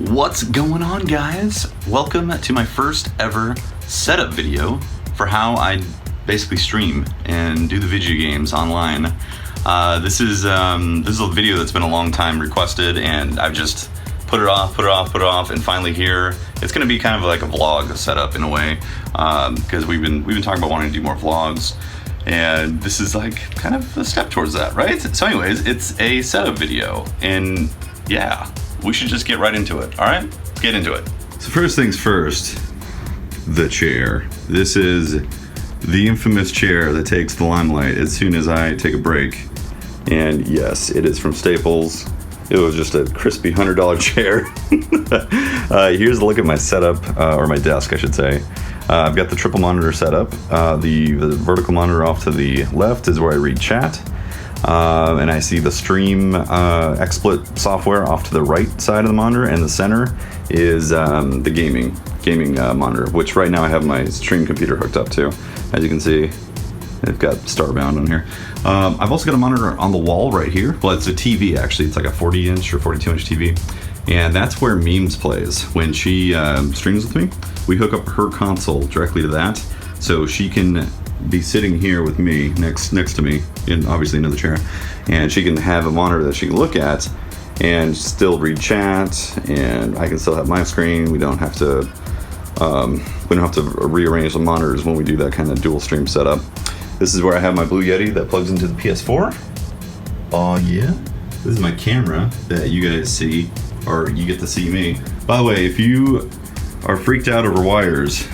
What's going on, guys? Welcome to my first ever setup video for how I basically stream and do the video games online. This is a video that's been a long time requested, and I've just put it off, and finally here. It's gonna be kind of like a vlog setup in a way, because we've been talking about wanting to do more vlogs, and this is like kind of a step towards that, right? So anyways, it's a setup video, and yeah, we should just get right into it. All right, let's get into it. So first things first, the chair. This is the infamous chair that takes the limelight as soon as I take a break. And yes, it is from Staples. It was just a crispy $100 chair. Here's a look at my setup, or my desk, I should say. I've got the triple monitor setup. The vertical monitor off to the left is where I read chat. And I see the stream XSplit software off to the right side of the monitor, and the center is the gaming monitor, which right now I have my stream computer hooked up to. As you can see, I've got Starbound on here. I've also got a monitor on the wall right here. Well, it's a TV actually. It's like a 40-inch or 42-inch TV. And that's where Memes plays. When she streams with me, we hook up her console directly to that, so she can be sitting here with me, next to me, in obviously another chair, and she can have a monitor that she can look at and still read chat, and I can still have my screen. We don't have to rearrange the monitors when we do that kind of dual stream setup. This is where I have my Blue Yeti that plugs into the PS4. Oh yeah, this is my camera that you guys see, or you get to see me. By the way, if you are freaked out over wires,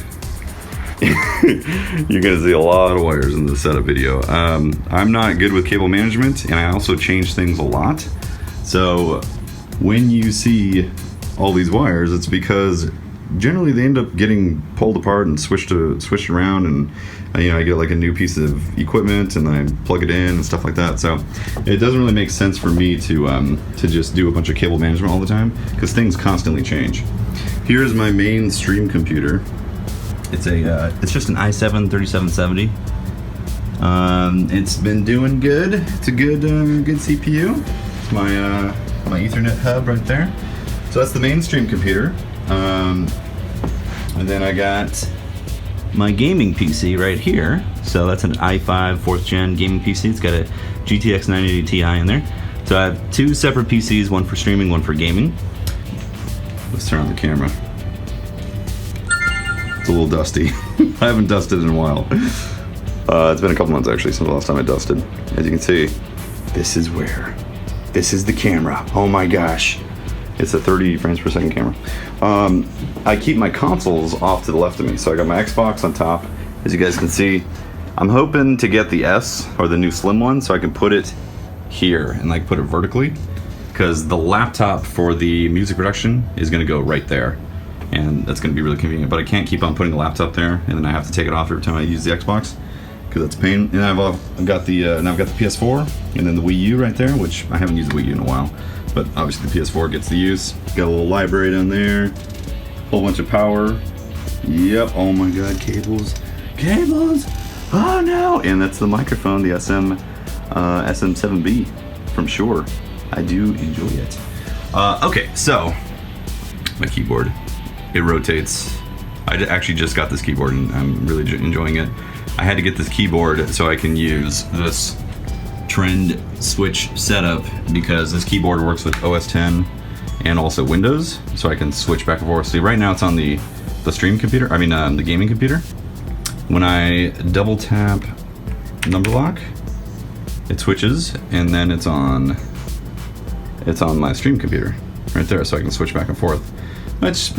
you're gonna see a lot of wires in this setup video. I'm not good with cable management, and I also change things a lot. So when you see all these wires, it's because generally they end up getting pulled apart and switched around, and I get like a new piece of equipment and I plug it in and stuff like that. So it doesn't really make sense for me to just do a bunch of cable management all the time, because things constantly change. Here's my main stream computer. It's just an i7 3770. It's been doing good. It's a good CPU. It's my Ethernet hub right there. So that's the main stream computer. And then I got my gaming PC right here. So that's an i5 4th gen gaming PC. It's got a GTX 980 Ti in there. So I have two separate PCs, one for streaming, one for gaming. Let's turn on the camera. It's a little dusty. I haven't dusted in a while. It's been a couple months actually since the last time I dusted. As you can see, this is the camera. Oh my gosh. It's a 30 frames per second camera. I keep my consoles off to the left of me. So I got my Xbox on top. As you guys can see, I'm hoping to get the S, or the new slim one, so I can put it here and like put it vertically, because the laptop for the music production is gonna go right there. And that's going to be really convenient, but I can't keep on putting the laptop there, and then I have to take it off every time I use the Xbox, because that's a pain. And I've got the PS4, and then the Wii U right there, which I haven't used the Wii U in a while, but obviously the PS4 gets the use. Got a little library down there, whole bunch of power. Yep. Oh my God, cables. Oh no! And that's the microphone, the SM7B from Shure. I do enjoy it. Okay, so my keyboard. It rotates. I actually just got this keyboard and I'm really enjoying it. I had to get this keyboard so I can use this trend switch setup, because this keyboard works with OS X and also Windows, so I can switch back and forth. See, right now it's on the stream computer, the gaming computer. When I double tap number lock, it switches, and then it's on my stream computer right there, so I can switch back and forth. That's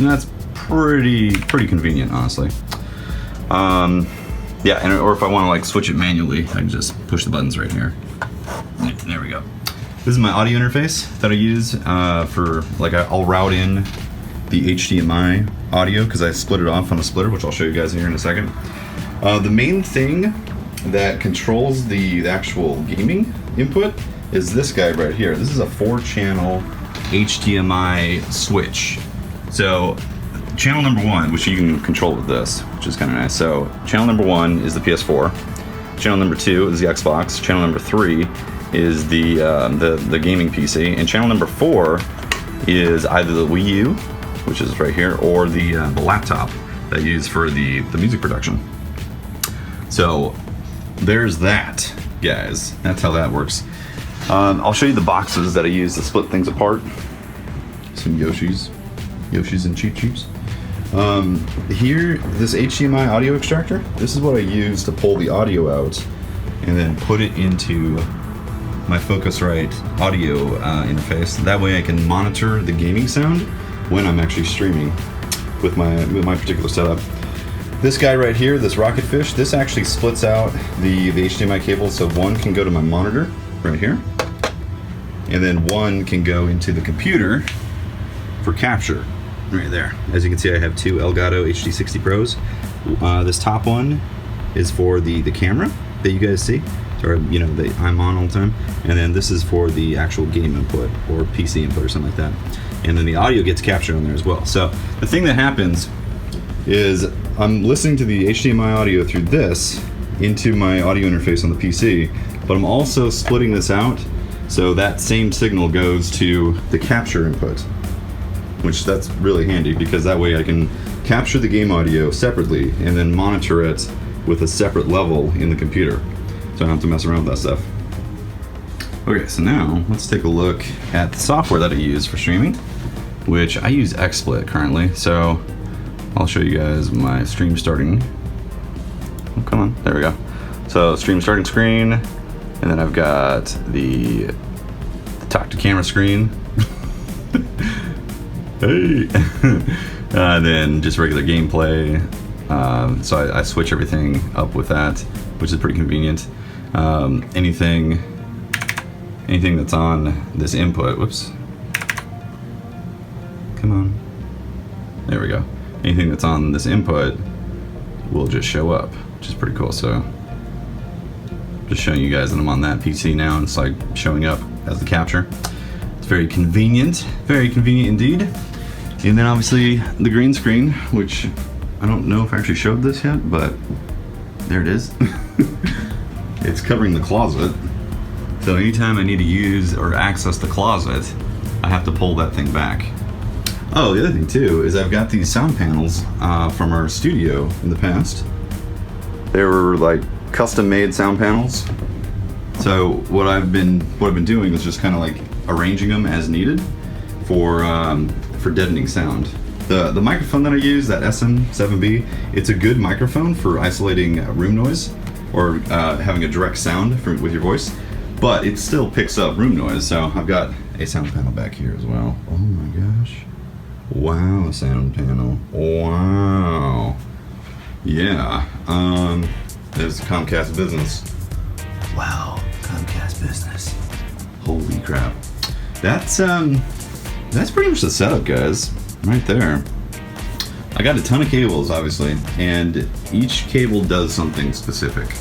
pretty convenient, honestly. Yeah, or if I want to like switch it manually, I can just push the buttons right here. There we go. This is my audio interface that I use for like I'll route in the HDMI audio, because I split it off on a splitter, which I'll show you guys here in a second. The main thing that controls the actual gaming input is this guy right here. This is a 4-channel HDMI switch. So channel number 1, which you can control with this, which is kind of nice. So channel number 1 is the PS4. Channel number 2 is the Xbox. Channel number 3 is the gaming PC, and channel number 4 is either the Wii U which is right here, or the laptop that I use for the music production. So there's that, guys. That's how that works. I'll show you the boxes that I use to split things apart. Some Yoshis and Cheep Cheeps. Here, this HDMI audio extractor, this is what I use to pull the audio out and then put it into my Focusrite audio interface. That way I can monitor the gaming sound when I'm actually streaming with my particular setup. This guy right here, this Rocketfish, this actually splits out the HDMI cable, so one can go to my monitor right here, and then one can go into the computer for capture right there. As you can see, I have two Elgato HD60 Pros. This top one is for the camera that you guys see, or you know, that I'm on all the time, and then this is for the actual game input or PC input or something like that. And then the audio gets captured on there as well. So the thing that happens is I'm listening to the HDMI audio through this into my audio interface on the PC, but I'm also splitting this out so that same signal goes to the capture input, which that's really handy because that way I can capture the game audio separately and then monitor it with a separate level in the computer, so I don't have to mess around with that stuff. Okay, so now let's take a look at the software that I use for streaming, which I use XSplit currently. So I'll show you guys my stream starting. Oh, come on, there we go. So stream starting screen, and then I've got the talk to camera screen. Hey. Then just regular gameplay. So I switch everything up with that, which is pretty convenient. Anything that's on this input, whoops. Come on. There we go. Anything that's on this input will just show up, which is pretty cool. So just showing you guys that I'm on that PC now, and it's like showing up as the capture. It's very convenient indeed. And then obviously the green screen, which I don't know if I actually showed this yet, but there it is. It's covering the closet. So anytime I need to use or access the closet, I have to pull that thing back. Oh, the other thing too is I've got these sound panels from our studio in the past. They were like custom-made sound panels. So what I've been doing is just kind of like arranging them as needed for deadening sound. The microphone that I use, that SM7B, it's a good microphone for isolating room noise or having a direct sound with your voice, but it still picks up room noise. So I've got a sound panel back here as well. Oh my gosh. Wow, sound panel. Wow. Yeah. There's Comcast Business. Wow, Comcast Business. Holy crap. That's pretty much the setup, guys. Right there. I got a ton of cables, obviously, and each cable does something specific.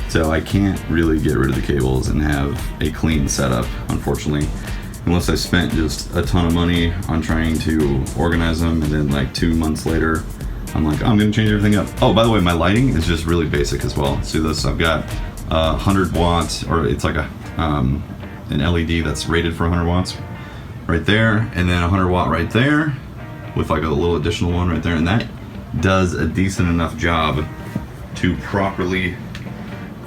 So I can't really get rid of the cables and have a clean setup, unfortunately, unless I spent just a ton of money on trying to organize them, and then like 2 months later, I'm like, oh, I'm gonna change everything up. Oh, by the way, my lighting is just really basic as well. See this? I've got 100 watts, or it's like an LED that's rated for 100 watts right there, and then 100 watt right there with like a little additional one right there, and that does a decent enough job to properly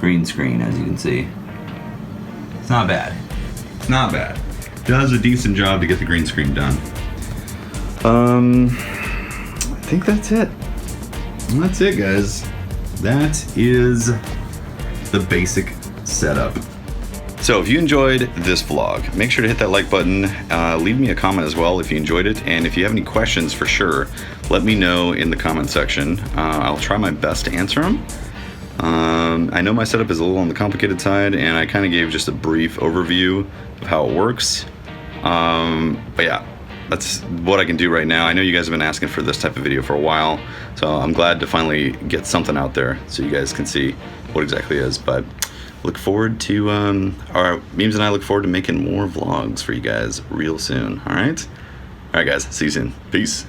green screen, as you can see. It's not bad. It's not bad. Does a decent job to get the green screen done. I think that's it. That's it, guys. That is the basic setup. So if you enjoyed this vlog, make sure to hit that like button. Leave me a comment as well if you enjoyed it. And if you have any questions, for sure, let me know in the comment section. I'll try my best to answer them. I know my setup is a little on the complicated side, and I kind of gave just a brief overview of how it works. But yeah, that's what I can do right now. I know you guys have been asking for this type of video for a while, so I'm glad to finally get something out there so you guys can see what exactly it is. But look forward to, our Memes and I look forward to making more vlogs for you guys real soon, all right? All right, guys, see you soon. Peace.